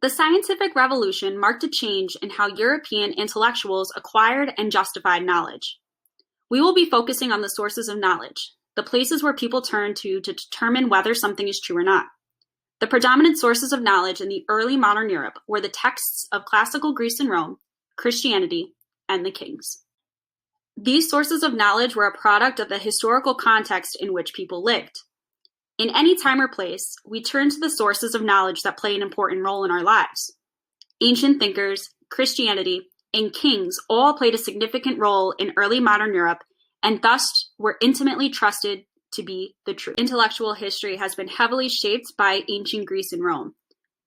The scientific revolution marked a change in how European intellectuals acquired and justified knowledge. We will be focusing on the sources of knowledge, the places where people turn to determine whether something is true or not. The predominant sources of knowledge in the early modern Europe were the texts of classical Greece and Rome, Christianity, and the kings. These sources of knowledge were a product of the historical context in which people lived. In any time or place, we turn to the sources of knowledge that play an important role in our lives. Ancient thinkers, Christianity, and kings all played a significant role in early modern Europe and thus were intimately trusted to be the truth. Intellectual history has been heavily shaped by ancient Greece and Rome.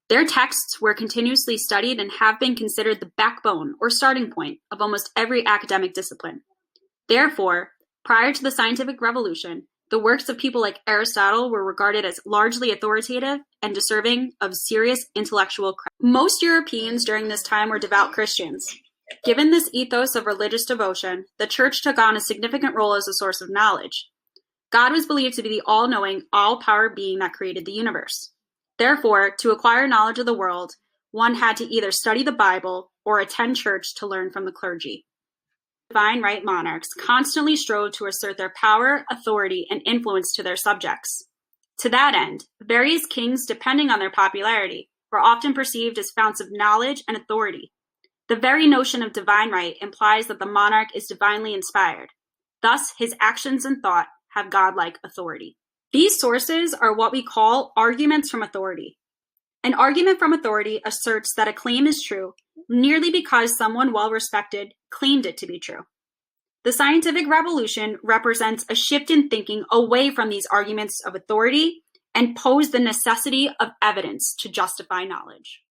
Their texts were continuously studied and have been considered the backbone or starting point of almost every academic discipline. Therefore, prior to the scientific revolution, the works of people like Aristotle were regarded as largely authoritative and deserving of serious intellectual credit. Most Europeans during this time were devout Christians. Given this ethos of religious devotion, the church took on a significant role as a source of knowledge. God was believed to be the all-knowing, all-power being that created the universe. Therefore, to acquire knowledge of the world, one had to either study the Bible or attend church to learn from the clergy. Divine right monarchs constantly strove to assert their power, authority, and influence to their subjects. To that end, various kings, depending on their popularity, were often perceived as founts of knowledge and authority. The very notion of divine right implies that the monarch is divinely inspired. Thus, his actions and thought have godlike authority. These sources are what we call arguments from authority. An argument from authority asserts that a claim is true merely because someone well-respected claimed it to be true. The scientific revolution represents a shift in thinking away from these arguments of authority and pose the necessity of evidence to justify knowledge.